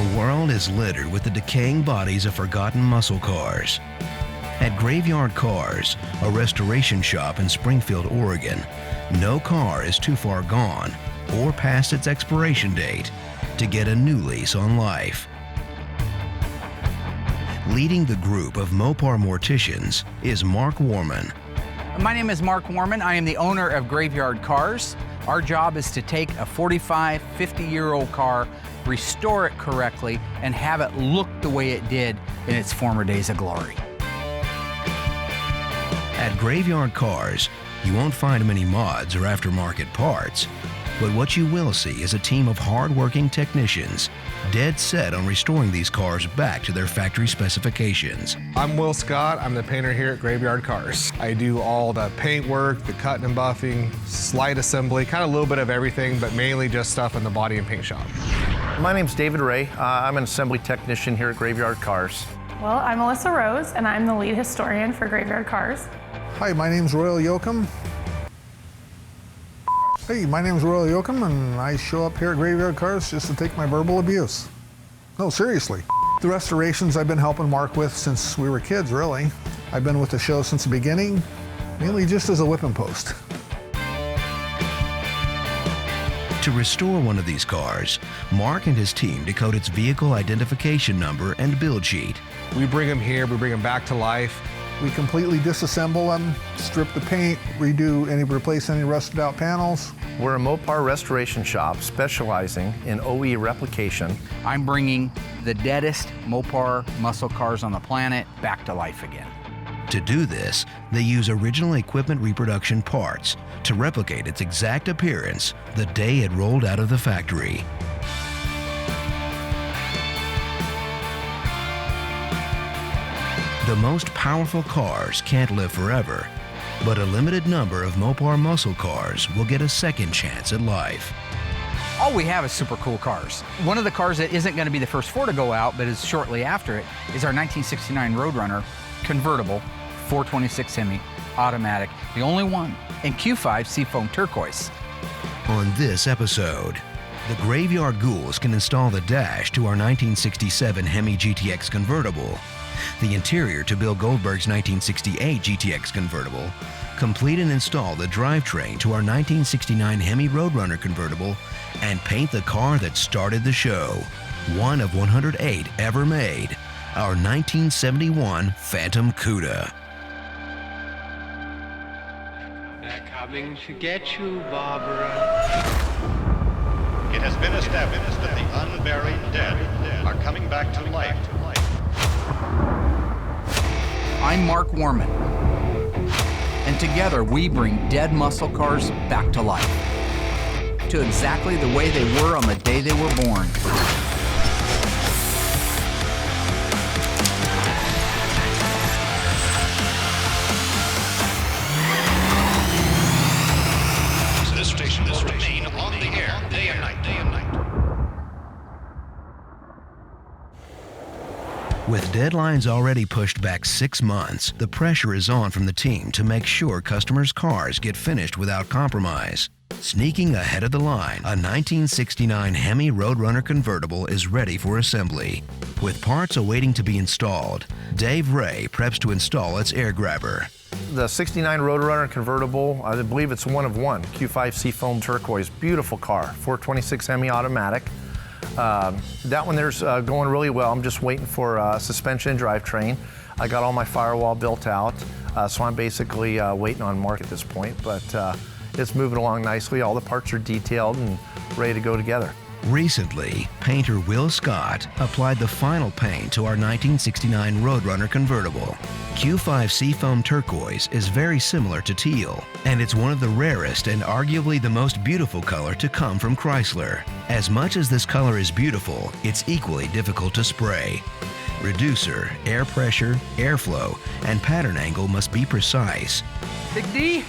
The world is littered with the decaying bodies of forgotten muscle cars. At Graveyard Carz, a restoration shop in Springfield, Oregon, no car is too far gone or past its expiration date to get a new lease on life. Leading the group of Mopar morticians is Mark Warman. My name is Mark Warman. I am the owner of Graveyard Carz. Our job is to take a 45, 50-year-old car, restore it correctly, and have it look the way it did in its former days of glory. At Graveyard Carz, you won't find many mods or aftermarket parts, but what you will see is a team of hard-working technicians dead set on restoring these cars back to their factory specifications. I'm Will Scott. I'm the painter here at Graveyard Carz. I do all the paint work, the cutting and buffing, slight assembly, kind of a little bit of everything, but mainly just stuff in the body and paint shop. My name's David Ray. I'm an assembly technician here at Graveyard Carz. Well, I'm Alyssa Rose, and I'm the lead historian for Graveyard Carz. Hi, my name's Royal Yoakum. Hey, my name's Royal Yoakum, and I show up here at Graveyard Carz just to take my verbal abuse. No, seriously. The restorations I've been helping Mark with since we were kids, really. I've been with the show since the beginning, mainly just as a whipping post. To restore one of these cars, Mark and his team decode its vehicle identification number and build sheet. We bring them here, we bring them back to life. We completely disassemble them, strip the paint, replace any rusted out panels. We're a Mopar restoration shop specializing in OE replication. I'm bringing the deadest Mopar muscle cars on the planet back to life again. To do this, they use original equipment reproduction parts to replicate its exact appearance the day it rolled out of the factory. The most powerful cars can't live forever, but a limited number of Mopar muscle cars will get a second chance at life. All we have is super cool cars. One of the cars that isn't going to be the first four to go out, but is shortly after it, is our 1969 Roadrunner convertible 426 Hemi automatic, the only one in Q5 Seafoam Turquoise. On this episode, the Graveyard Ghouls can install the dash to our 1967 Hemi GTX convertible, the interior to Bill Goldberg's 1968 GTX convertible, complete and install the drivetrain to our 1969 Hemi Roadrunner convertible, and paint the car that started the show, one of 108 ever made, our 1971 Phantom Cuda. They're coming to get you, Barbara. It has been established that the unburied dead are coming back to life. I'm Mark Warman, and together we bring dead muscle cars back to life, to exactly the way they were on the day they were born. This station will remain on the air day and night. With deadlines already pushed back 6 months, the pressure is on from the team to make sure customers' cars get finished without compromise. Sneaking ahead of the line, a 1969 Hemi Roadrunner convertible is ready for assembly. With parts awaiting to be installed, Dave Ray preps to install its air grabber. The 69 Roadrunner convertible, I believe it's one of one, Q5 Seafoam Turquoise, beautiful car, 426 Hemi automatic. That one there's going really well. I'm just waiting for suspension and drivetrain. I got all my firewall built out, so I'm basically waiting on Mark at this point, but it's moving along nicely. All the parts are detailed and ready to go together. Recently, painter Will Scott applied the final paint to our 1969 Roadrunner convertible. Q5 Seafoam Turquoise is very similar to teal, and it's one of the rarest and arguably the most beautiful color to come from Chrysler. As much as this color is beautiful, it's equally difficult to spray. Reducer, air pressure, airflow, and pattern angle must be precise. Big D?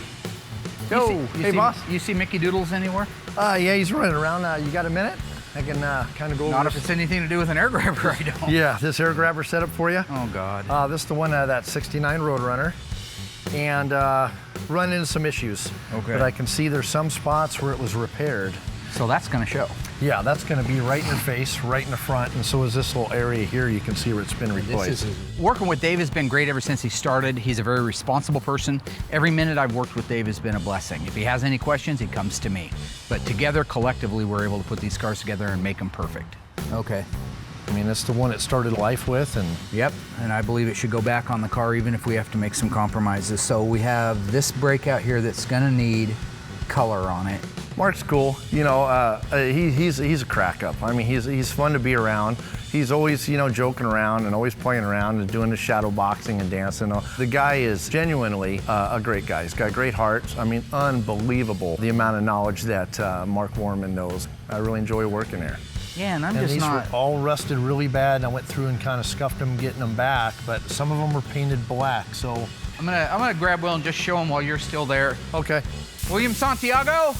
Hey, boss. You see Mickey Doodles anywhere? Yeah, he's running around. You got a minute? I can kind of go over Not if this. it's anything to do with an air grabber, I don't. Yeah, this air grabber setup for you. Oh, God. This is the one, that 69 Roadrunner. And run into some issues. Okay. But I can see there's some spots where it was repaired. So that's going to show. Yeah, that's going to be right in your face, right in the front, and so is this little area here. You can see where it's been replaced. Working with Dave has been great ever since he started. He's a very responsible person. Every minute I've worked with Dave has been a blessing. If he has any questions, he comes to me. But together, collectively, we're able to put these cars together and make them perfect. Okay. I mean, it's the one it started life with, and Yep, and I believe it should go back on the car even if we have to make some compromises. So we have this breakout here that's gonna need color on it. Mark's cool. You know, he's a crack up. I mean, he's fun to be around. He's always, you know, joking around and always playing around and doing the shadow boxing and dancing. The guy is genuinely a great guy. He's got a great heart. I mean, unbelievable the amount of knowledge that Mark Warman knows. I really enjoy working there. Yeah, and These were all rusted really bad, and I went through and kind of scuffed them, getting them back, but some of them were painted black, so. I'm gonna grab Will and just show him while you're still there. Okay. William Santiago.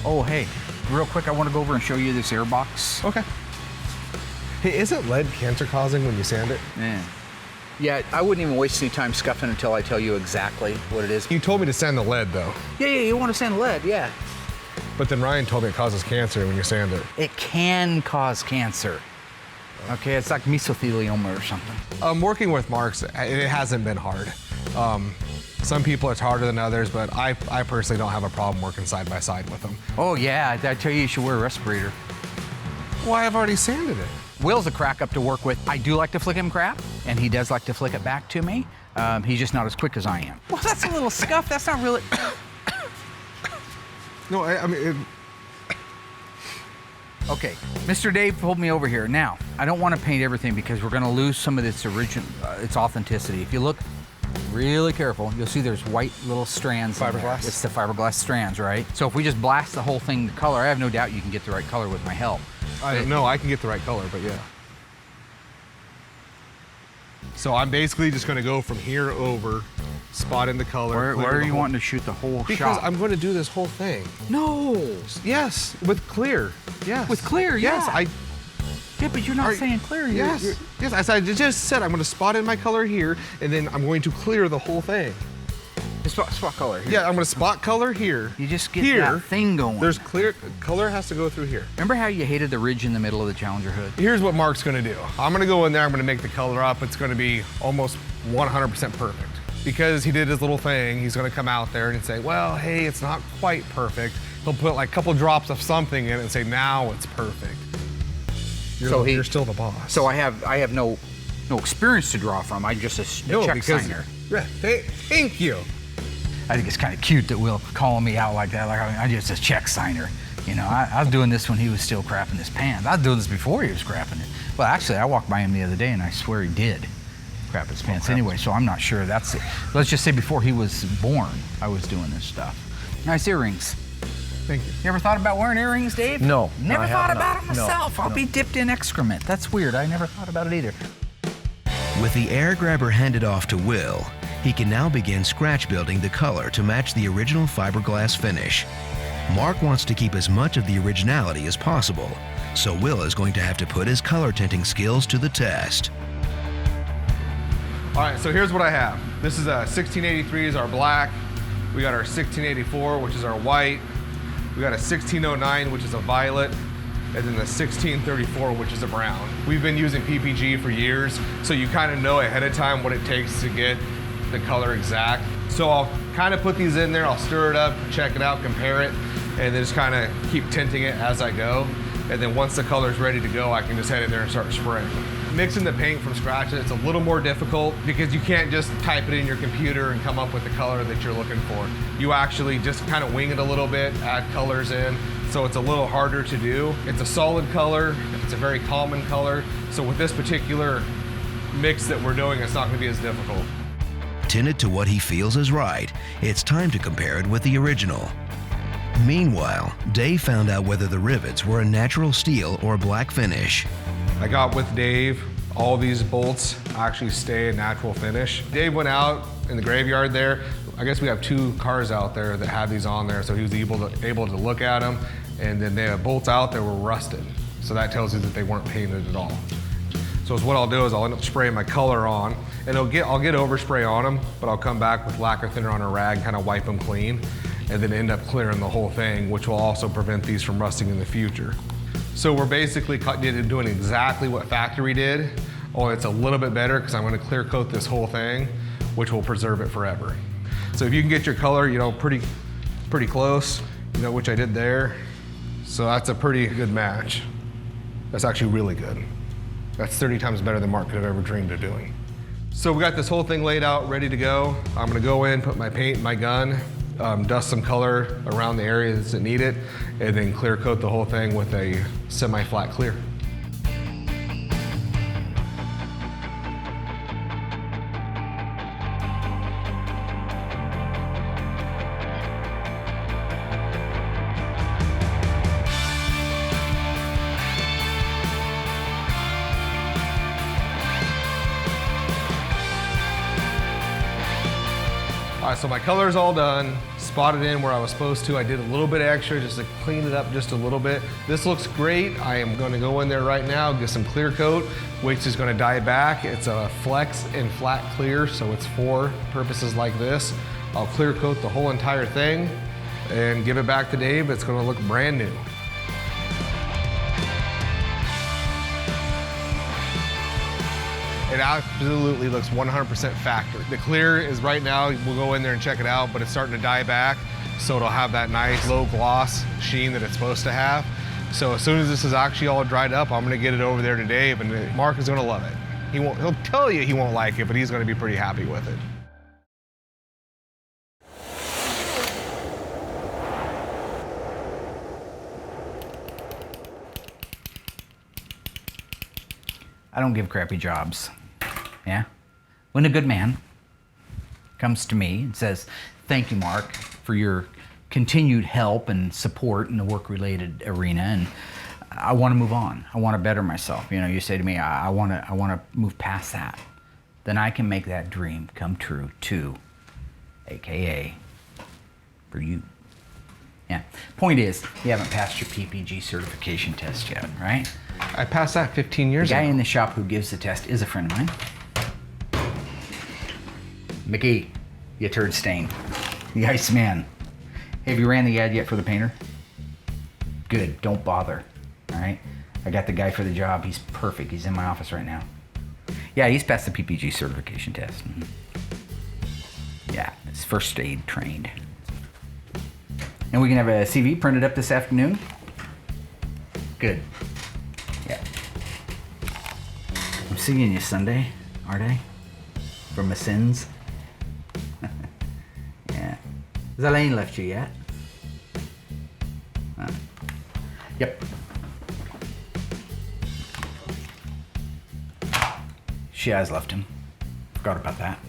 Oh, hey, real quick, I want to go over and show you this air box. Okay. Hey, isn't lead cancer causing when you sand it? Yeah, I wouldn't even waste any time scuffing until I tell you exactly what it is. You told me to sand the lead though. Yeah, you want to sand lead, yeah. But then Ryan told me it causes cancer when you sand it. It can cause cancer. Okay, it's like mesothelioma or something. Working with Mark's, it hasn't been hard. Some people it's harder than others, but I personally don't have a problem working side by side with them. Oh yeah, I tell you should wear a respirator. Well, I've already sanded it. Will's a crack up to work with. I do like to flick him crap, and he does like to flick it back to me. He's just not as quick as I am. Well, that's a little scuff. That's not really. No, I mean. Okay, Mr. Dave pulled me over here. Now, I don't want to paint everything because we're going to lose some of its its authenticity. If you look really careful, you'll see there's white little strands. Fiberglass? It's the fiberglass strands, right? So if we just blast the whole thing to color, I have no doubt you can get the right color with my help. I don't know, I can get the right color, but yeah. So I'm basically just going to go from here over, spot in the color. Where are you wanting to shoot the whole because shot? Because I'm going to do this whole thing. No. Yes, with clear. Yes. With clear, yes. Yeah. Yeah, but you're not saying clear. Yes. Yes, I just said I'm going to spot in my color here, and then I'm going to clear the whole thing. Spot color here. Yeah, I'm going to spot color here. You just get here, that thing going. There's clear, color has to go through here. Remember how you hated the ridge in the middle of the Challenger hood? Here's what Mark's going to do. I'm going to go in there, I'm going to make the color up. It's going to be almost 100% perfect. Because he did his little thing, he's going to come out there and say, well, hey, it's not quite perfect. He'll put like a couple drops of something in it and say, now it's perfect. You're still the boss. So I have no experience to draw from. I'm just a check signer. Yeah, thank you. I think it's kind of cute that Will calling me out like that. Like I'm just a check signer. You know, I was doing this when he was still crapping his pants. I was doing this before he was crapping it. Well, actually, I walked by him the other day and I swear he did crap his pants anyway. So I'm not sure that's it. Let's just say before he was born, I was doing this stuff. Nice earrings. Thank you. You ever thought about wearing earrings, Dave? No. Never thought about it myself. No. I'll be dipped in excrement. That's weird. I never thought about it either. With the air grabber handed off to Will, he can now begin scratch building the color to match the original fiberglass finish. Mark wants to keep as much of the originality as possible, so Will is going to have to put his color tinting skills to the test. All right, so here's what I have. This is a 1683 is our black. We got our 1684, which is our white. We got a 1609, which is a violet, and then the 1634, which is a brown. We've been using PPG for years, so you kind of know ahead of time what it takes to get the color exact. So I'll kind of put these in there, I'll stir it up, check it out, compare it, and then just kind of keep tinting it as I go. And then once the color's ready to go, I can just head in there and start spraying. Mixing the paint from scratch, it's a little more difficult because you can't just type it in your computer and come up with the color that you're looking for. You actually just kind of wing it a little bit, add colors in, so it's a little harder to do. It's a solid color, it's a very common color, so with this particular mix that we're doing, it's not going to be as difficult. Tinted to what he feels is right, it's time to compare it with the original. Meanwhile, Dave found out whether the rivets were a natural steel or black finish. I got with Dave, all these bolts actually stay a natural finish. Dave went out in the graveyard there. I guess we have 2 cars out there that had these on there, so he was able to look at them, and then they have bolts out that were rusted. So that tells you that they weren't painted at all. So what I'll do is I'll end up spraying my color on, and I'll get overspray on them, but I'll come back with lacquer thinner on a rag, kind of wipe them clean, and then end up clearing the whole thing, which will also prevent these from rusting in the future. So we're basically doing exactly what factory did, only it's a little bit better because I'm going to clear coat this whole thing, which will preserve it forever. So if you can get your color, you know, pretty close, you know, which I did there. So that's a pretty good match. That's actually really good. That's 30 times better than Mark could have ever dreamed of doing. So we got this whole thing laid out, ready to go. I'm gonna go in, put my paint in my gun, dust some color around the areas that need it, and then clear coat the whole thing with a semi-flat clear. All right, so my color's all done, spotted in where I was supposed to. I did a little bit extra just to clean it up just a little bit. This looks great. I am gonna go in there right now, get some clear coat, which is gonna dye back. It's a flex and flat clear, so it's for purposes like this. I'll clear coat the whole entire thing and give it back to Dave. It's gonna look brand new. It absolutely looks 100% factory. The clear is right now, we'll go in there and check it out, but it's starting to dye back, so it'll have that nice low gloss sheen that it's supposed to have. So as soon as this is actually all dried up, I'm gonna get it over there to Dave, and Mark is gonna love it. He'll tell you he won't like it, but he's gonna be pretty happy with it. I don't give crappy jobs. Yeah? When a good man comes to me and says, thank you, Mark, for your continued help and support in the work-related arena, and I want to move on. I want to better myself. You know, you say to me, I want to move past that. Then I can make that dream come true too, AKA for you. Yeah. Point is, you haven't passed your PPG certification test yet, right? I passed that 15 years ago. The guy in the shop who gives the test is a friend of mine. Mickey, you turd stain. The Iceman. Have you ran the ad yet for the painter? Good, don't bother, all right? I got the guy for the job, he's perfect. He's in my office right now. Yeah, he's passed the PPG certification test. Yeah, he's first aid trained. And we can have a CV printed up this afternoon? Good. Yeah. I'm seeing you Sunday, aren't I? For my sins? Yeah. Has Elaine left you yet? Yep. She has left him. Forgot about that.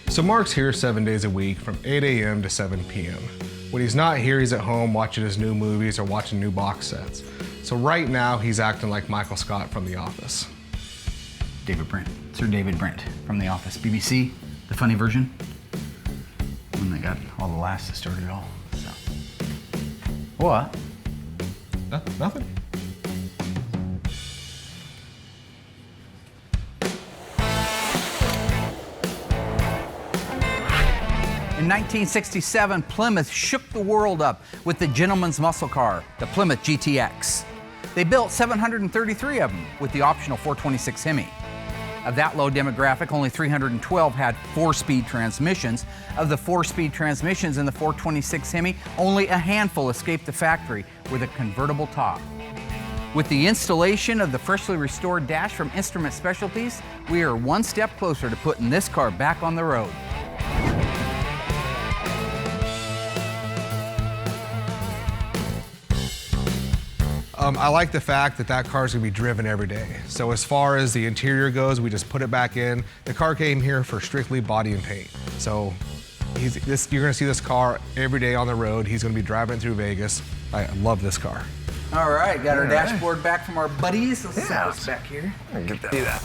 So Mark's here 7 days a week from 8 a.m. to 7 p.m. When he's not here, he's at home watching his new movies or watching new box sets. So right now, he's acting like Michael Scott from The Office. David Brent, Sir David Brent from The Office. BBC, the funny version. When they got all the laughs that started it all. So. What? Nothing. In 1967, Plymouth shook the world up with the gentleman's muscle car, the Plymouth GTX. They built 733 of them with the optional 426 Hemi. Of that low demographic, only 312 had 4-speed transmissions. Of the 4-speed transmissions in the 426 Hemi, only a handful escaped the factory with a convertible top. With the installation of the freshly restored dash from Instrument Specialties, we are one step closer to putting this car back on the road. I like the fact that that car's gonna be driven every day. So as far as the interior goes, we just put it back in. The car came here for strictly body and paint. So you're gonna see this car every day on the road. He's gonna be driving it through Vegas. I love this car. All right, got our dashboard back from our buddies. Let's set this back here. Get that. Do that.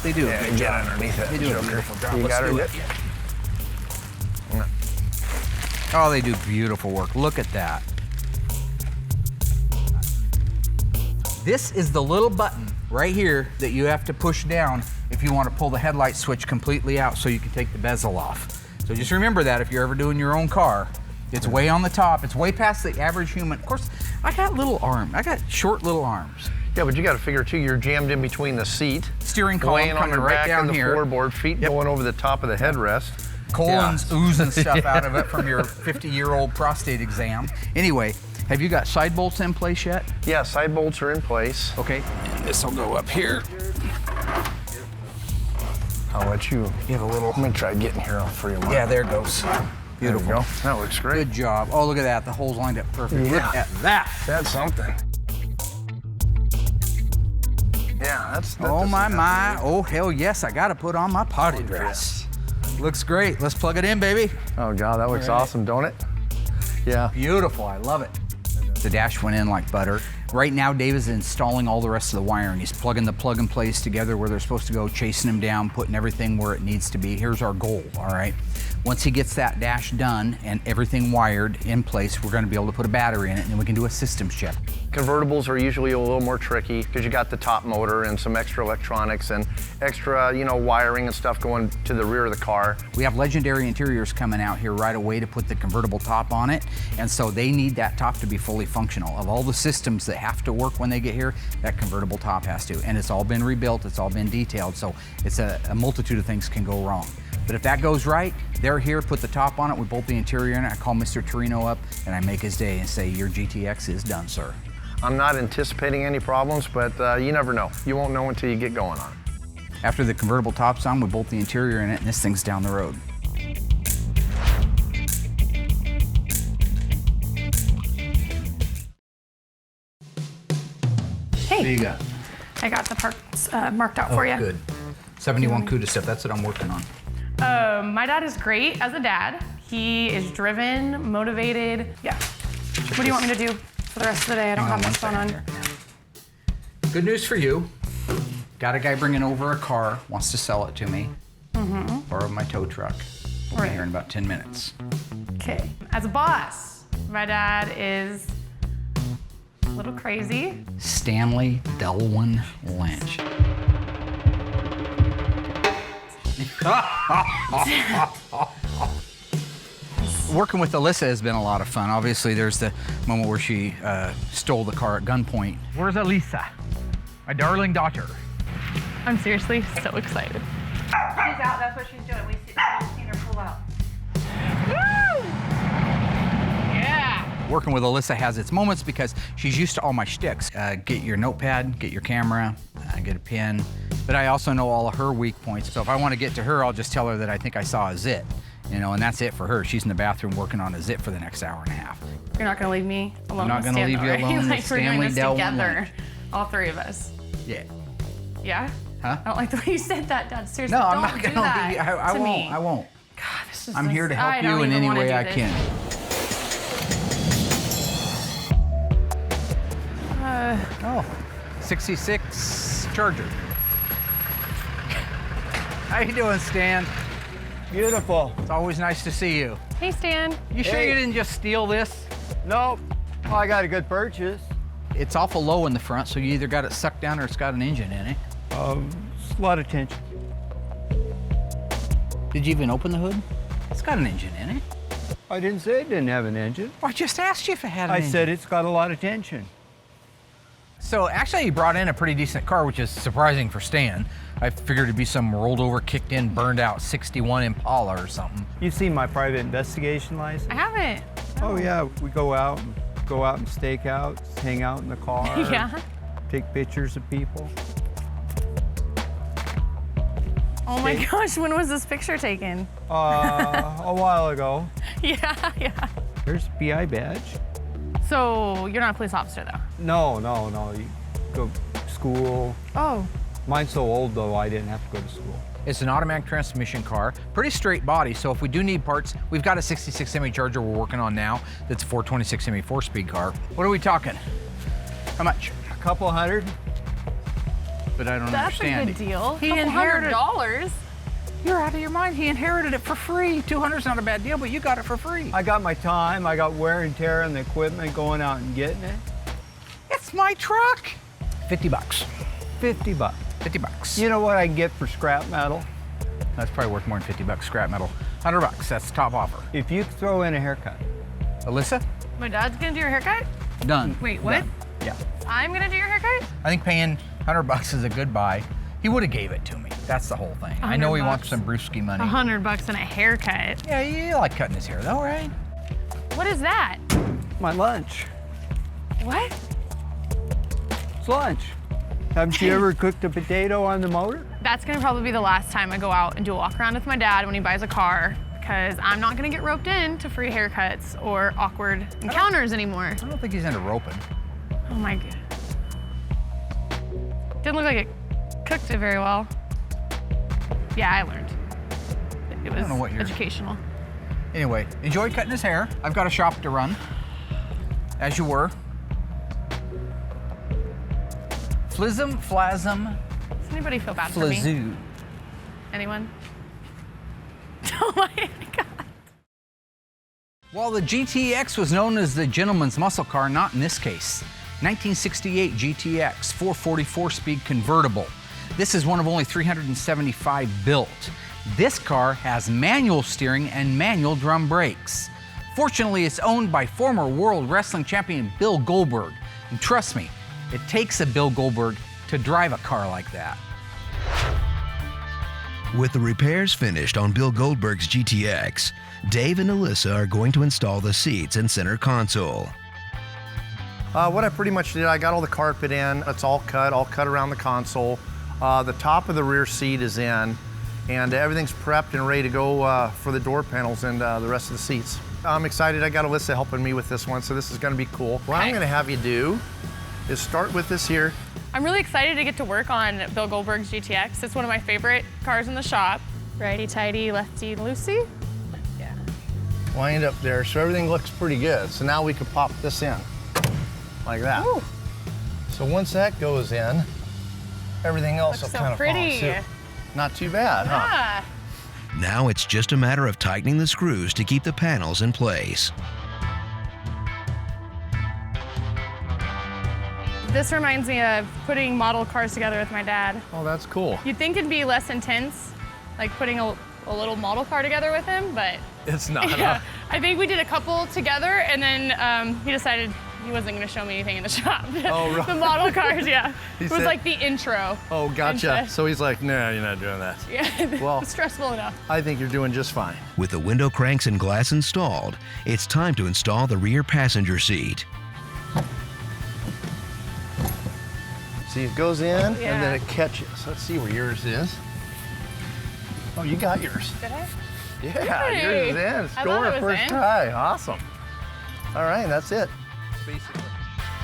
They do a good job. Underneath it. They do a beautiful job. You Let's got do it. it. Oh, they do beautiful work. Look at that. This is the little button right here that you have to push down if you want to pull the headlight switch completely out so you can take the bezel off. So just remember that if you're ever doing your own car. It's way on the top. It's way past the average human. Of course, I got little arms. I got short little arms. Yeah, but you got to figure too, you're jammed in between the seat, steering column weighing on coming the right back down of the here. floorboard, feet going over the top of the headrest. Colon's oozing stuff out of it from your 50-year-old prostate exam. Anyway, have you got side bolts in place yet? Yeah, side bolts are in place. Okay, and this will go up here. I'll let you get a little. I'm gonna try getting here for you. Yeah, there it goes. Beautiful. There we go. That looks great. Good job. Oh, look at that. The holes lined up perfect. Yeah. Look at that. That's something. Yeah, that's. Oh my. Oh hell yes, I gotta put on my party dress. Looks great. Let's plug it in, baby. Oh God, that looks awesome, don't it? Yeah. Beautiful. I love it. The dash went in like butter. Right now, Dave is installing all the rest of the wiring. He's plugging the plug and plays together where they're supposed to go, chasing them down, putting everything where it needs to be. Here's our goal, all right? Once he gets that dash done and everything wired in place, we're gonna be able to put a battery in it and then we can do a systems check. Convertibles are usually a little more tricky because you got the top motor and some extra electronics and extra, wiring and stuff going to the rear of the car. We have Legendary Interiors coming out here right away to put the convertible top on it, and so they need that top to be fully functional. Of all the systems that have to work when they get here, that convertible top has to, and it's all been rebuilt, it's all been detailed, so it's a multitude of things can go wrong. But if that goes right, they're here, put the top on it, we bolt the interior in it, I call Mr. Torino up, and I make his day and say, your GTX is done, sir. I'm not anticipating any problems, but you never know. You won't know until you get going on it. After the convertible top's on, we bolt the interior in it, and this thing's down the road. Hey, There you go. I got the parts marked out for you. Good. 71 Cuda stuff, that's what I'm working on. My dad is great as a dad. He is driven, motivated. Yeah. What do you want me to do for the rest of the day? I don't have much going on. Good news for you. Got a guy bringing over a car, wants to sell it to me. Borrow my tow truck. We'll be here in about 10 minutes. Okay. As a boss, my dad is a little crazy. Stanley Delwyn Lynch. Working with Allysa has been a lot of fun. Obviously, there's the moment where she stole the car at gunpoint. Where's Allysa? My darling daughter. I'm seriously so excited. She's out, that's what she's doing. We've seen her pull out. Woo! Yeah! Working with Allysa has its moments because she's used to all my shticks. Get your notepad, get your camera, get a pen. But I also know all of her weak points. So if I want to get to her, I'll just tell her that I think I saw a zit. And that's it for her. She's in the bathroom working on a zit for the next hour and a half. You're not gonna leave me alone. I'm not with gonna Stan, leave you though, right? alone with Like we're doing Stanley this Delwyn together, Lynch. all three of us. Yeah. Yeah? Huh? I don't like the way you said that, Dad. Seriously, No, don't I'm not do gonna that leave you. I to won't. me. I won't. God, this is I'm here to help I you don't in even any wanna way do I this. can. Oh, 66 Charger. How you doing, Stan? Beautiful. It's always nice to see you. Hey, Stan. You sure Hey. you didn't just steal this? Nope. Oh, I got a good purchase. It's awful low in the front, so you either got it sucked down or it's got an engine in it. It's a lot of tension. Did you even open the hood? It's got an engine in it. I didn't say it didn't have an engine. Well, I just asked you if it had an I engine. said it's got a lot of tension. So actually, you brought in a pretty decent car, which is surprising for Stan. I figured it'd be some rolled over, kicked in, burned out 61 Impala or something. You've seen my private investigation license? I haven't. Oh yeah, we go out and stake out, hang out in the car. Yeah. Take pictures of people. Oh my gosh, when was this picture taken? A while ago. Yeah. Here's PI badge. So you're not a police officer, though? No. You go to school. Oh. Mine's so old though, I didn't have to go to school. It's an automatic transmission car, pretty straight body, so if we do need parts, we've got a 66 Hemi Charger we're working on now that's a 426 Hemi 4-speed car. What are we talking? How much? A couple hundred. But I don't That's understand. a good deal. He $200. inherited- You're out of your mind. He inherited it for free. $200's not a bad deal, but you got it for free. I got my time, I got wear and tear on the equipment, going out and getting it. It's my truck. $50. 50 bucks. 50 bucks. You know what I can get for scrap metal? That's probably worth more than 50 bucks scrap metal. 100 bucks, that's the top offer. If you throw in a haircut. Alyssa? My dad's gonna do your haircut? Done. Wait, what? Done. Yeah. I'm gonna do your haircut? I think paying 100 bucks is a good buy. He would have gave it to me. That's the whole thing. I know he wants some brewski money. 100 bucks and a haircut. Yeah, you like cutting his hair though, right? What is that? My lunch. What? It's lunch. Haven't you ever cooked a potato on the motor? That's gonna probably be the last time I go out and do a walk around with my dad when he buys a car, because I'm not gonna get roped in to free haircuts or awkward encounters anymore. I don't think he's into roping. Oh my god. Didn't look like it cooked it very well. Yeah, I learned. It was know what you're- educational. Anyway, enjoyed cutting his hair. I've got a shop to run, as you were. Flism, flasm, Does anybody feel bad for me? flazoo. Anyone? Oh my god. While the GTX was known as the gentleman's muscle car, not in this case. 1968 GTX 444-speed convertible. This is one of only 375 built. This car has manual steering and manual drum brakes. Fortunately, it's owned by former World Wrestling Champion Bill Goldberg. And trust me, it takes a Bill Goldberg to drive a car like that. With the repairs finished on Bill Goldberg's GTX, Dave and Alyssa are going to install the seats and center console. What I pretty much did, I got all the carpet in. It's all cut around the console. The top of the rear seat is in, and everything's prepped and ready to go for the door panels and the rest of the seats. I'm excited. I got Alyssa helping me with this one, so this is going to be cool. What I'm going to have you do is start with this here. I'm really excited to get to work on Bill Goldberg's GTX. It's one of my favorite cars in the shop. Righty-tighty, lefty-loosey. Yeah. Wind up there, so everything looks pretty good. So now we can pop this in, like that. Ooh. So once that goes in, everything else Looks will so kind of follow pretty. suit. Not too bad, huh? Ah. Now it's just a matter of tightening the screws to keep the panels in place. This reminds me of putting model cars together with my dad. Oh, that's cool. You'd think it'd be less intense, like putting a little model car together with him, but It's not, yeah, huh? I think we did a couple together, and then he decided he wasn't going to show me anything in the shop. Oh, right. The model cars, yeah. He It was said- like the intro. Oh, gotcha. Into- So he's like, no, you're not doing that. Yeah, Well- it's stressful enough. I think you're doing just fine. With the window cranks and glass installed, it's time to install the rear passenger seat. See, it goes in and Yeah. then it catches. Let's see where yours is. Oh, you got yours. Did I? Yeah, Hey, yours is in. I thought Score it was first in. try. Awesome. All right, that's it.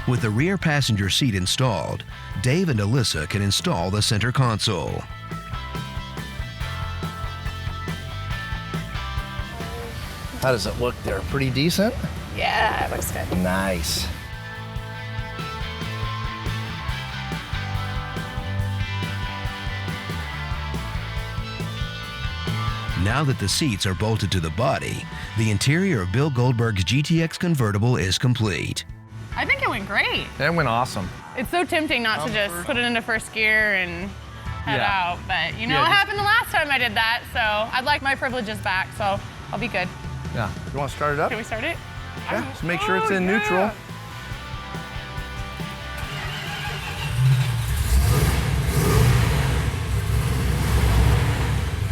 With the rear passenger seat installed, Dave and Alyssa can install the center console. How does it look there? Pretty decent? Yeah, it looks good. Nice. Now that the seats are bolted to the body, the interior of Bill Goldberg's GTX convertible is complete. I think it went great. That went awesome. It's so tempting not to just put it into first gear and head Yeah. out, but you know Yeah, what just- happened the last time I did that, so I'd like my privileges back, so I'll be good. Yeah. You want to start it up? Can we start it? Yeah. Just make sure it's Oh, in yeah. neutral.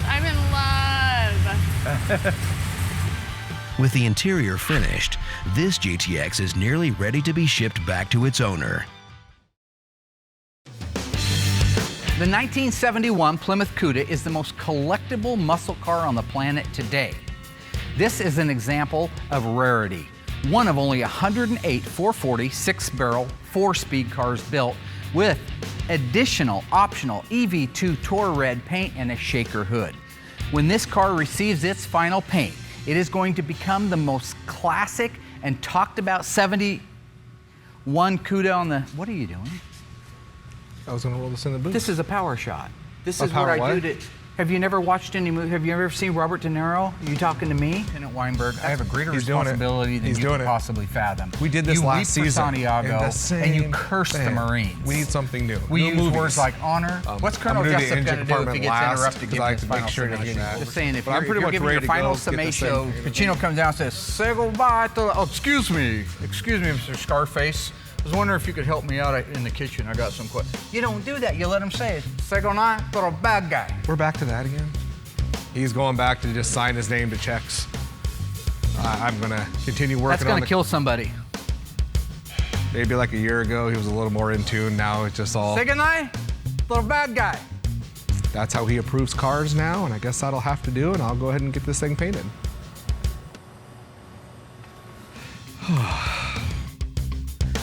I'm in love. With the interior finished, this GTX is nearly ready to be shipped back to its owner. The 1971 Plymouth Cuda is the most collectible muscle car on the planet today. This is an example of rarity. One of only 108 440 6-barrel 4-speed cars built with additional optional EV2 Tour Red paint and a shaker hood. When this car receives its final paint, it is going to become the most classic and talked about 71 Cuda on the, what are you doing? I was gonna roll this in the booth. This is a power shot. This A is what power I what? do to Have you never watched any movie? Have you ever seen Robert De Niro? Are you talking to me? Lieutenant Weinberg, I have a greater responsibility than you can possibly fathom. We did this last season. You leap for Santiago, and you curse the Marines. We need something new. We use words like honor. What's Colonel Jessup going to do if he gets interrupted? Give his final summation. Just saying, if you're giving your final summation, Pacino comes down and says, say goodbye to, oh, excuse me, Mr. Scarface. I was wondering if you could help me out in the kitchen. I got some questions. You don't do that. You let him say, say goodnight to a bad guy. We're back to that again. He's going back to just sign his name to checks. I'm going to continue working on That's going to kill somebody. Maybe like a year ago, he was a little more in tune. Now it's just all... Say goodnight, little bad guy. That's how he approves cars now, and I guess that'll have to do, and I'll go ahead and get this thing painted.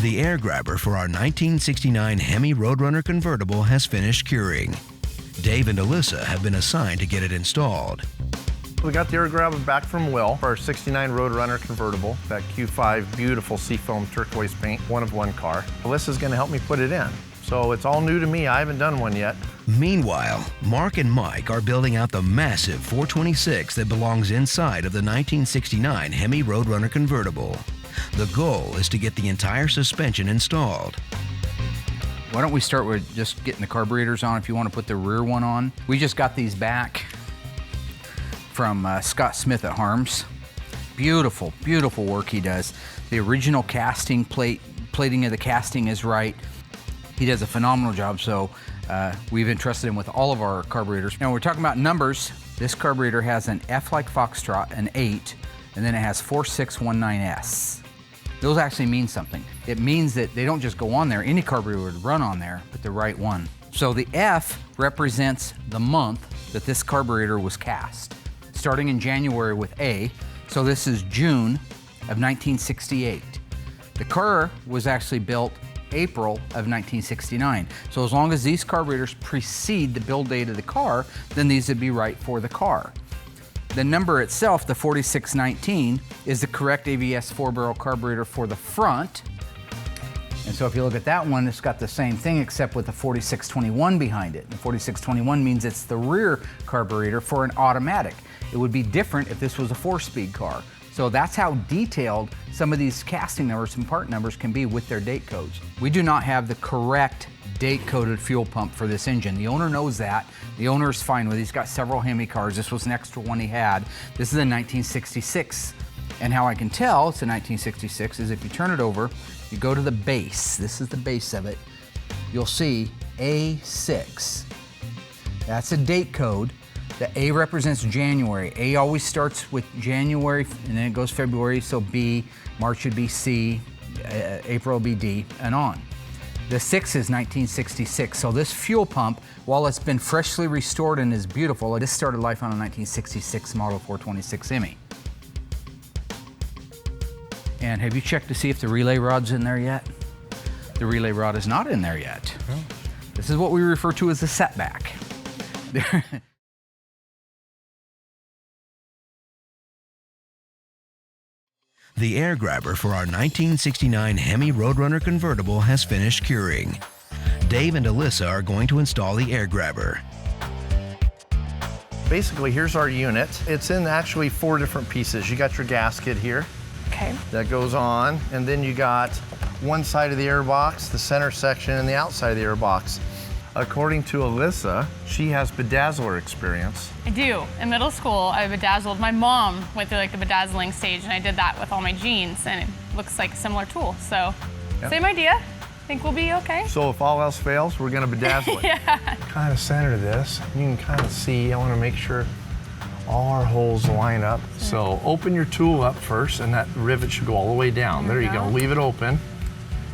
The air grabber for our 1969 Hemi Roadrunner convertible has finished curing. Dave and Allysa have been assigned to get it installed. We got the air grabber back from Will for our 69 Roadrunner convertible, that Q5 beautiful seafoam turquoise paint, one-of-one car. Alyssa's gonna help me put it in. So it's all new to me, I haven't done one yet. Meanwhile, Mark and Mike are building out the massive 426 that belongs inside of the 1969 Hemi Roadrunner convertible. The goal is to get the entire suspension installed. Why don't we start with just getting the carburetors on if you want to put the rear one on. We just got these back from Scott Smith at Harms. Beautiful, beautiful work he does. The original casting plating of the casting is right. He does a phenomenal job, so we've entrusted him with all of our carburetors. Now we're talking about numbers. This carburetor has an F like Foxtrot, an 8, and then it has 4619S. Those actually mean something. It means that they don't just go on there. Any carburetor would run on there, but the right one. So the F represents the month that this carburetor was cast, starting in January with A. So this is June of 1968. The car was actually built April of 1969. So as long as these carburetors precede the build date of the car, then these would be right for the car. The number itself, the 4619, is the correct AVS 4-barrel carburetor for the front. And so if you look at that one, it's got the same thing except with the 4621 behind it. The 4621 means it's the rear carburetor for an automatic. It would be different if this was a 4-speed car. So that's how detailed some of these casting numbers and part numbers can be with their date codes. We do not have the correct date-coded fuel pump for this engine. The owner knows that. The owner is fine with it. He's got several Hemi cars. This was an extra one he had. This is a 1966. And how I can tell it's a 1966 is if you turn it over, you go to the base. This is the base of it. You'll see A6. That's a date code. The A represents January. A always starts with January and then it goes February, so B, March would be C, April will be D, and on. The 6 is 1966, so this fuel pump, while it's been freshly restored and is beautiful, this started life on a 1966 model 426 Hemi. And have you checked to see if the relay rod's in there yet? The relay rod is not in there yet. Oh. This is what we refer to as the setback. The air grabber for our 1969 Hemi Roadrunner convertible has finished curing. Dave and Allysa are going to install the air grabber. Basically, here's our unit. It's in actually 4 different pieces. You got your gasket here. Okay. That goes on, and then you got one side of the air box, the center section, and the outside of the air box. According to Allysa, she has bedazzler experience. I do. In middle school, I bedazzled. My mom went through like the bedazzling stage, and I did that with all my jeans, and it looks like a similar tool. So, yep. Same idea. Think we'll be okay. So if all else fails, we're gonna bedazzle it. Yeah. Kind of center this. You can kind of see, I wanna make sure all our holes line up. So open your tool up first, and that rivet should go all the way down. There you go. Leave it open.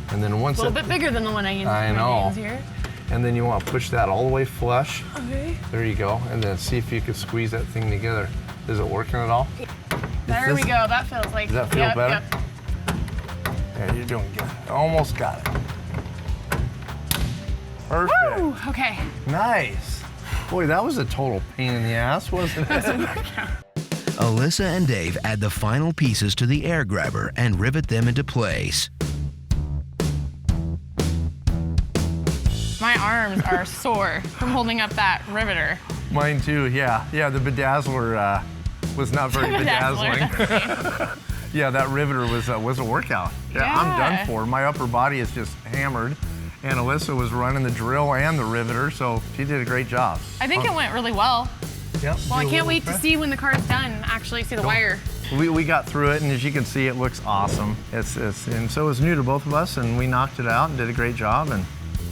And then once a little bit bigger than the one I used. I know. Here. And then you want to push that all the way flush. Okay. There you go. And then see if you can squeeze that thing together. Is it working at all? There we go. That feels like. Does that feel better? Yep. Yeah, you're doing good. Almost got it. Perfect. Woo! Okay. Nice. Boy, that was a total pain in the ass, wasn't it? Allysa and Dave add the final pieces to the air grabber and rivet them into place. My arms are sore from holding up that riveter. Mine too, yeah. Yeah, the bedazzler was not very bedazzling. Yeah, that riveter was a workout. Yeah, I'm done for. My upper body is just hammered. And Allysa was running the drill and the riveter, so she did a great job. I think it went really well. Yep. Well, I can't wait to see when the car's done, actually see the wire. We got through it, and as you can see, it looks awesome. And so it was new to both of us, and we knocked it out and did a great job. And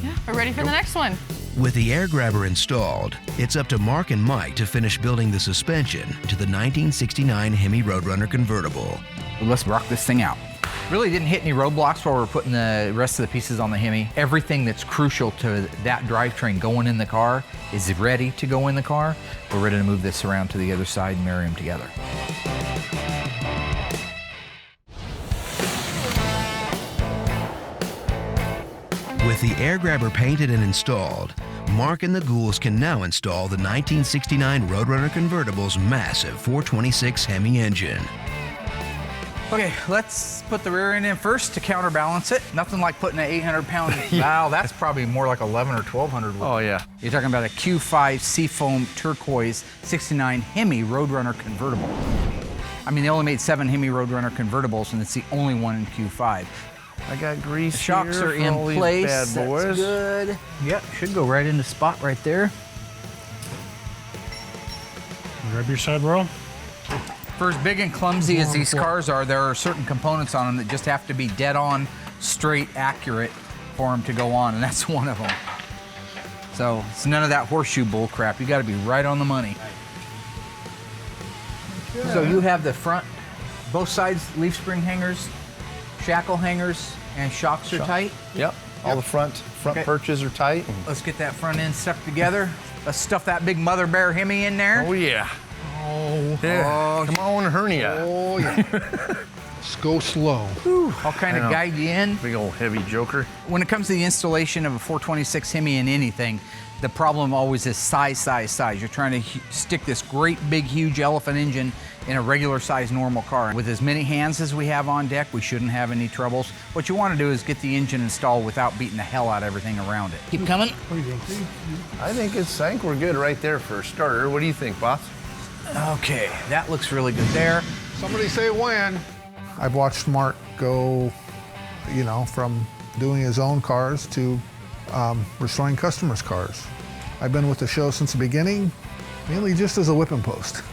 yeah, we're ready for the next one. With the air grabber installed, it's up to Mark and Mike to finish building the suspension to the 1969 Hemi Roadrunner convertible. Let's rock this thing out. Really didn't hit any roadblocks while we're putting the rest of the pieces on the Hemi. Everything that's crucial to that drivetrain going in the car is ready to go in the car. We're ready to move this around to the other side and marry them together. With the air grabber painted and installed, Mark and the Ghouls can now install the 1969 Roadrunner convertible's massive 426 Hemi engine. Okay, let's put the rear end in first to counterbalance it. Nothing like putting an 800-pound valve. That's probably more like 11 or 1,200. oh yeah. You're talking about a Q5 Seafoam Turquoise 69 Hemi Roadrunner convertible. I mean, they only made 7 Hemi Roadrunner convertibles, and it's the only one in Q5. I got grease. The shocks here are in all these place. Bad boys. That's good. Yep, should go right into spot right there. Grab your side roll. For as big and clumsy as these cars are, there are certain components on them that just have to be dead on, straight, accurate for them to go on, and that's one of them. So it's none of that horseshoe bull crap. You got to be right on the money. Okay. So you have the front, both sides leaf spring hangers, shackle hangers, and shocks are tight? Yep. All the front perches are tight. Let's get that front end stuck together. Let's stuff that big Mother Bear Hemi in there. Oh yeah. Oh, yeah. Come on, hernia. Oh yeah. Just go slow. Whew. I'll kind of guide you in. Big old heavy joker. When it comes to the installation of a 426 Hemi in anything, the problem always is size. You're trying to stick this great big huge elephant engine in a regular size normal car. With as many hands as we have on deck, we shouldn't have any troubles. What you want to do is get the engine installed without beating the hell out of everything around it. Keep coming. I think we're good right there for a starter. What do you think, boss? Okay, that looks really good there. Somebody say when. I've watched Mark go, you know, from doing his own cars to restoring customers' cars. I've been with the show since the beginning, mainly just as a whipping post.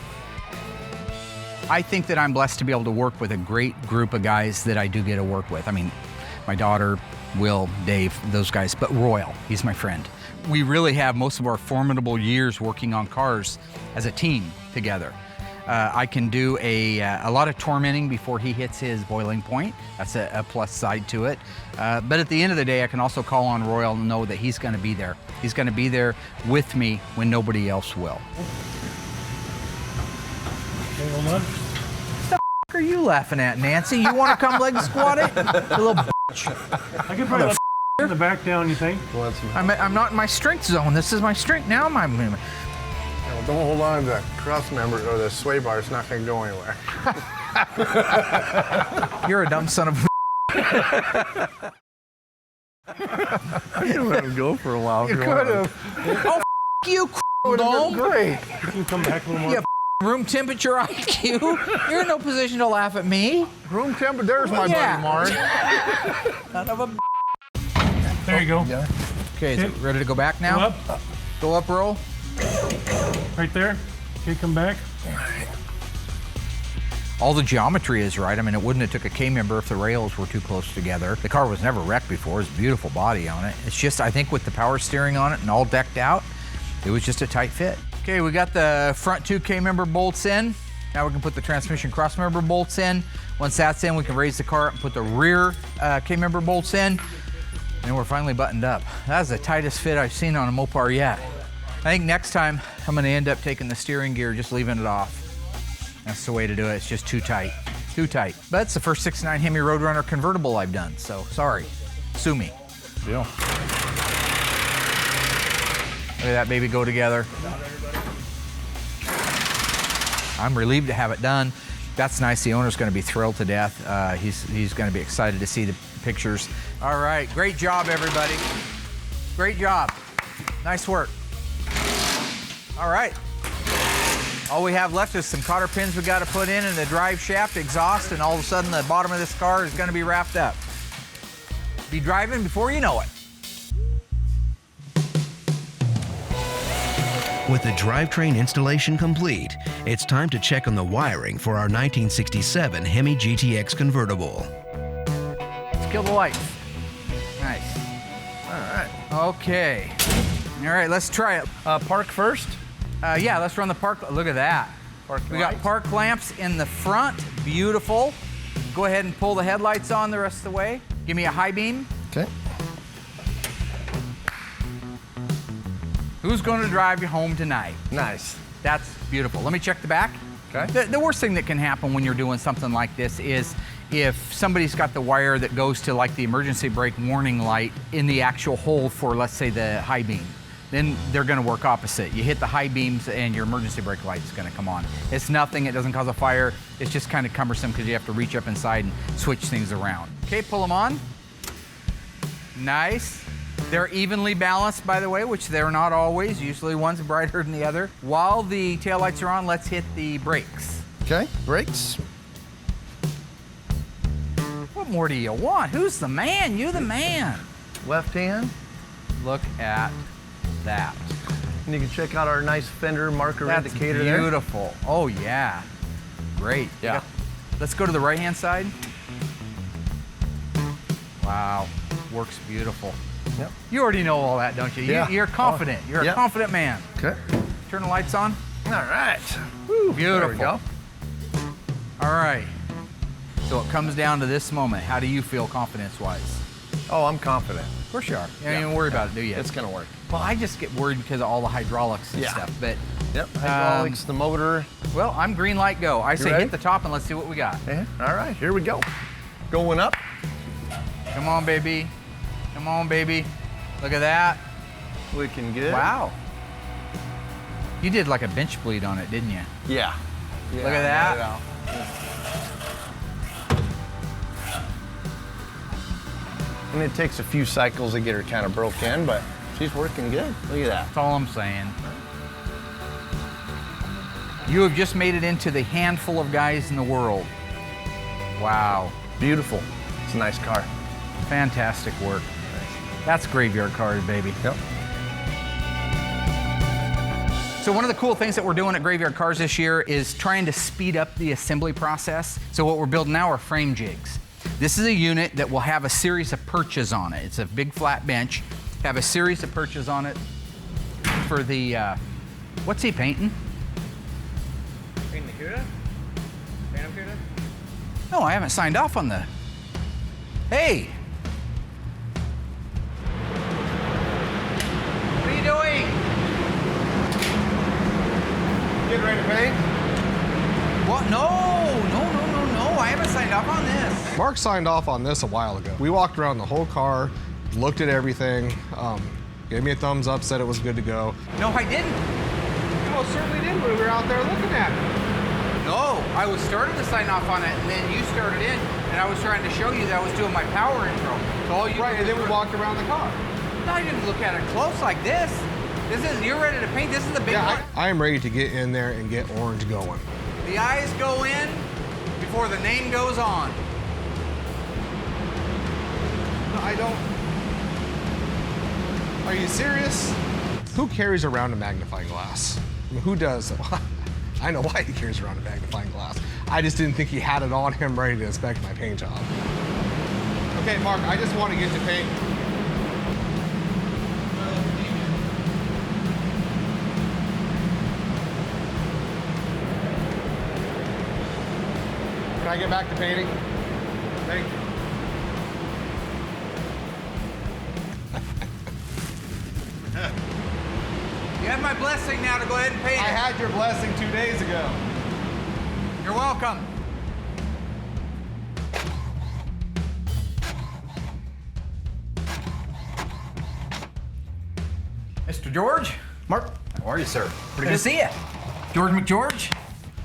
I think that I'm blessed to be able to work with a great group of guys that I do get to work with. I mean, my daughter, Will, Dave, those guys, but Royal, he's my friend. We really have most of our formidable years working on cars as a team together. I can do a lot of tormenting before he hits his boiling point. That's a plus side to it. But at the end of the day, I can also call on Royal and know that he's going to be there. He's going to be there with me when nobody else will. What the f*** are you laughing at, Nancy? You want to come leg squat it? You little bitch. I could probably in the back down, you think? I'm not in my strength zone. This is my strength now. Don't hold on to the cross member or the sway bar. It's not going to go anywhere. You're a dumb son of a I could have let him go for a while. You could have. Oh, you, dome. Great. You can come back a little more. Yeah, room temperature IQ. You're in no position to laugh at me. Room temperature, there's my buddy Mark. Son of a. There you go. Yeah. Okay, is it ready to go back now? Go up. Go up, roll. Right there. Okay, come back. All the geometry is right. I mean, it wouldn't have took a K-member if the rails were too close together. The car was never wrecked before. It's a beautiful body on it. It's just, I think with the power steering on it and all decked out, it was just a tight fit. Okay, we got the front 2 K-member bolts in. Now we can put the transmission cross-member bolts in. Once that's in, we can raise the car up and put the rear K-member bolts in. And we're finally buttoned up. That's the tightest fit I've seen on a Mopar yet. I think next time I'm gonna end up taking the steering gear, just leaving it off. That's the way to do it. It's just too tight. Too tight. But it's the first 69 Hemi Roadrunner convertible I've done, so sorry. Sue me. Deal. Look at that baby go together. I'm relieved to have it done. That's nice. The owner's going to be thrilled to death. He's going to be excited to see the pictures. All right, great job, everybody. Great job. Nice work. All right. All we have left is some cotter pins we got to put in and the drive shaft, exhaust, and all of a sudden the bottom of this car is going to be wrapped up. Be driving before you know it. With the drivetrain installation complete, it's time to check on the wiring for our 1967 Hemi GTX convertible. Let's kill the lights. Nice. All right. Okay. All right, let's try it. Park first. Yeah, let's run the park. Look at that. We got park lamps in the front. Beautiful. Go ahead and pull the headlights on the rest of the way. Give me a high beam. Okay. Who's going to drive you home tonight? Nice. That's beautiful. Let me check the back. Okay. The worst thing that can happen when you're doing something like this is if somebody's got the wire that goes to like the emergency brake warning light in the actual hole for, let's say, the high beam. Then they're going to work opposite. You hit the high beams and your emergency brake light is going to come on. It's nothing, it doesn't cause a fire. It's just kind of cumbersome because you have to reach up inside and switch things around. Okay, pull them on. Nice. They're evenly balanced, by the way, which they're not always. Usually one's brighter than the other. While the taillights are on, let's hit the brakes. Okay, brakes. What more do you want? Who's the man? You the man. Left hand. Look at that. And you can check out our nice fender marker indicator there. Beautiful. Oh, yeah. Great. Yeah. Let's go to the right-hand side. Wow. Works beautiful. Yep. You already know all that, don't you? Yeah. You're confident. You're a confident man. Okay. Turn the lights on. All right. Woo, beautiful. There we go. All right. So it comes down to this moment. How do you feel confidence-wise? Oh, I'm confident. Of course you are. You don't even worry about it, do you? It's gonna work. Well, I just get worried because of all the hydraulics and stuff. But yep, hydraulics, the motor. Well, I'm green light go. I say ready? hit the top and let's see what we got. Yeah. All right, here we go. Going up. Come on, baby. Come on, baby. Look at that. Looking good. Wow. You did like a bench bleed on it, didn't you? Yeah. Look at that. And it takes a few cycles to get her kind of broke in, but she's working good. Look at that. That's all I'm saying. You have just made it into the handful of guys in the world. Wow. Beautiful. It's a nice car. Fantastic work. That's Graveyard Carz, baby. Yep. So one of the cool things that we're doing at Graveyard Carz this year is trying to speed up the assembly process. So what we're building now are frame jigs. This is a unit that will have a series of perches on it. It's a big flat bench. Have a series of perches on it for the, what's he painting? Painting the Cuda? Phantom Cuda? No, I haven't signed off on the, hey! What are you doing? Getting ready to paint? What? No, I haven't signed off on this. Mark signed off on this a while ago. We walked around the whole car, looked at everything, gave me a thumbs up, said it was good to go. No, I didn't. You most certainly did when we were out there looking at it. No, I was starting to sign off on it, and then you started in, and I was trying to show you that I was doing my power intro. So all you right, and then we walked around the car. No, I didn't look at it close like this. You're ready to paint. This is the big one. I am ready to get in there and get orange going. The eyes go in before the name goes on. No, I don't. Are you serious? Who carries around a magnifying glass? I mean, who does? I know why he carries around a magnifying glass. I just didn't think he had it on him ready to inspect my paint job. Okay, Mark, I just want to get to paint. Can I get back to painting? Thank you. You have my blessing now to go ahead and paint it. I had your blessing 2 days ago. You're welcome. Mr. George? Mark. How are you, sir? Pretty good to see you. George McGeorge?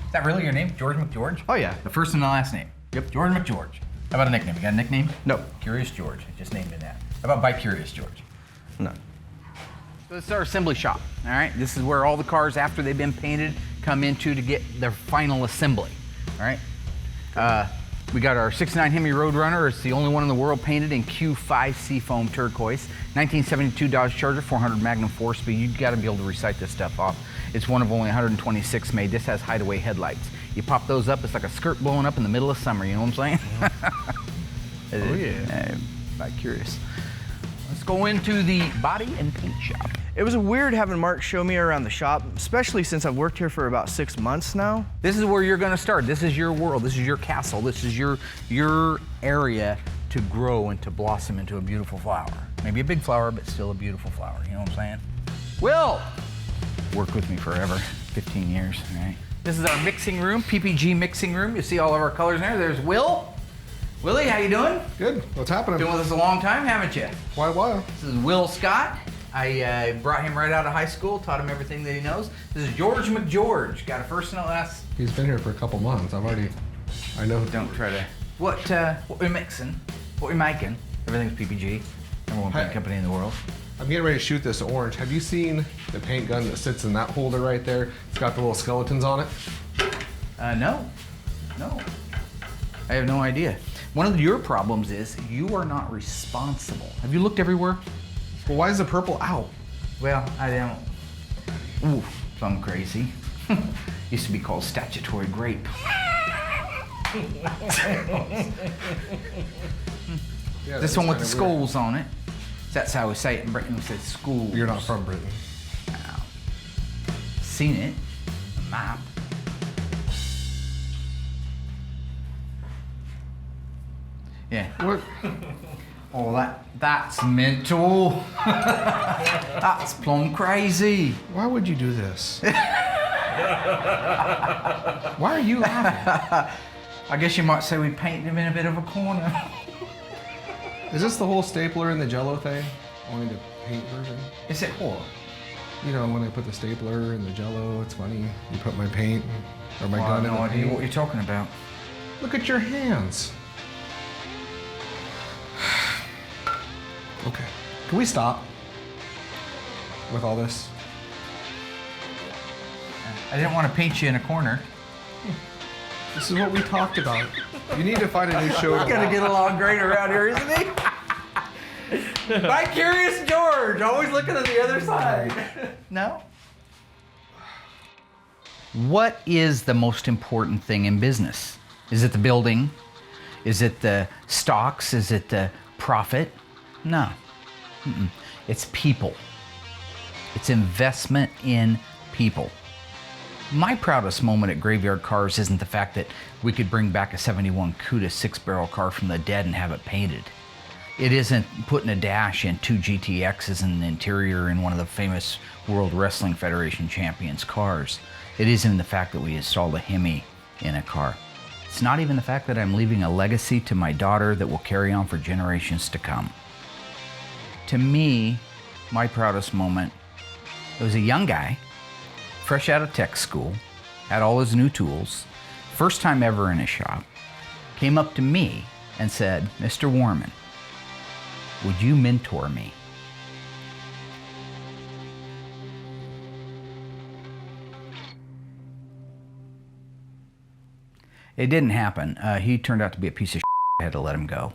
Is that really your name, George McGeorge? Oh, yeah. The first and the last name? Yep. George McGeorge. How about a nickname? You got a nickname? No. Curious George. I just named it that. How about Bi-Curious George? No. So this is our assembly shop, all right? This is where all the cars, after they've been painted, come into to get their final assembly, all right? We got our 69 Hemi Roadrunner. It's the only one in the world painted in Q5 Seafoam turquoise. 1972 Dodge Charger, 400 Magnum 4-speed. You've got to be able to recite this stuff off. It's one of only 126 made. This has hideaway headlights. You pop those up, it's like a skirt blowing up in the middle of summer, you know what I'm saying? Oh yeah. I'm curious. Let's go into the body and paint shop. It was weird having Mark show me around the shop, especially since I've worked here for about 6 months now. This is where you're gonna start. This is your world. This is your castle. This is your area to grow and to blossom into a beautiful flower. Maybe a big flower, but still a beautiful flower. You know what I'm saying? Will! Worked with me forever, 15 years, right? This is our mixing room, PPG mixing room. You see all of our colors in there. There's Will. Willie, how you doing? Good. What's happening? Been with us a long time, haven't you? Quite a while. This is Will Scott. I brought him right out of high school, taught him everything that he knows. This is George McGeorge. Got a first and a last. He's been here for a couple months. I know. Don't try to. What we're mixing, what we're making, everything's PPG. Number one paint company in the world. I'm getting ready to shoot this orange. Have you seen the paint gun that sits in that holder right there? It's got the little skeletons on it. No. I have no idea. One of your problems is you are not responsible. Have you looked everywhere? Well, why is the purple out? Well, I don't. Ooh, plum crazy. Used to be called statutory grape. Yeah, this one with the weird. skulls on it. That's how we say it in Britain. We say schools. You're not from Britain. No. Seen it. A map. Yeah. What? Oh, that's mental. That's plumb crazy. Why would you do this? Why are you laughing? I guess you might say we painted him in a bit of a corner. Is this the whole stapler and the Jello thing? Only the paint version? Is it what? You know, when I put the stapler and the Jello, it's funny. You put my paint or my gun in no the idea paint. what you're talking about. Look at your hands. Okay. Can we stop with all this? I didn't want to paint you in a corner. This is what we talked about. You need to find a new show. He's gonna get along great around here, isn't he? My curious George, always looking on the other side. No? What is the most important thing in business? Is it the building? Is it the stocks? Is it the profit? No. It's people. It's investment in people. My proudest moment at Graveyard Carz isn't the fact that we could bring back a 71 Cuda 6-barrel car from the dead and have it painted. It isn't putting a dash in 2 GTXs in the interior in one of the famous World Wrestling Federation champions' cars. It isn't the fact that we installed a Hemi in a car. It's not even the fact that I'm leaving a legacy to my daughter that will carry on for generations to come. To me, my proudest moment, it was a young guy, fresh out of tech school, had all his new tools, first time ever in a shop, came up to me and said, "Mr. Warman, would you mentor me?" It didn't happen. He turned out to be a piece of shit. I had to let him go.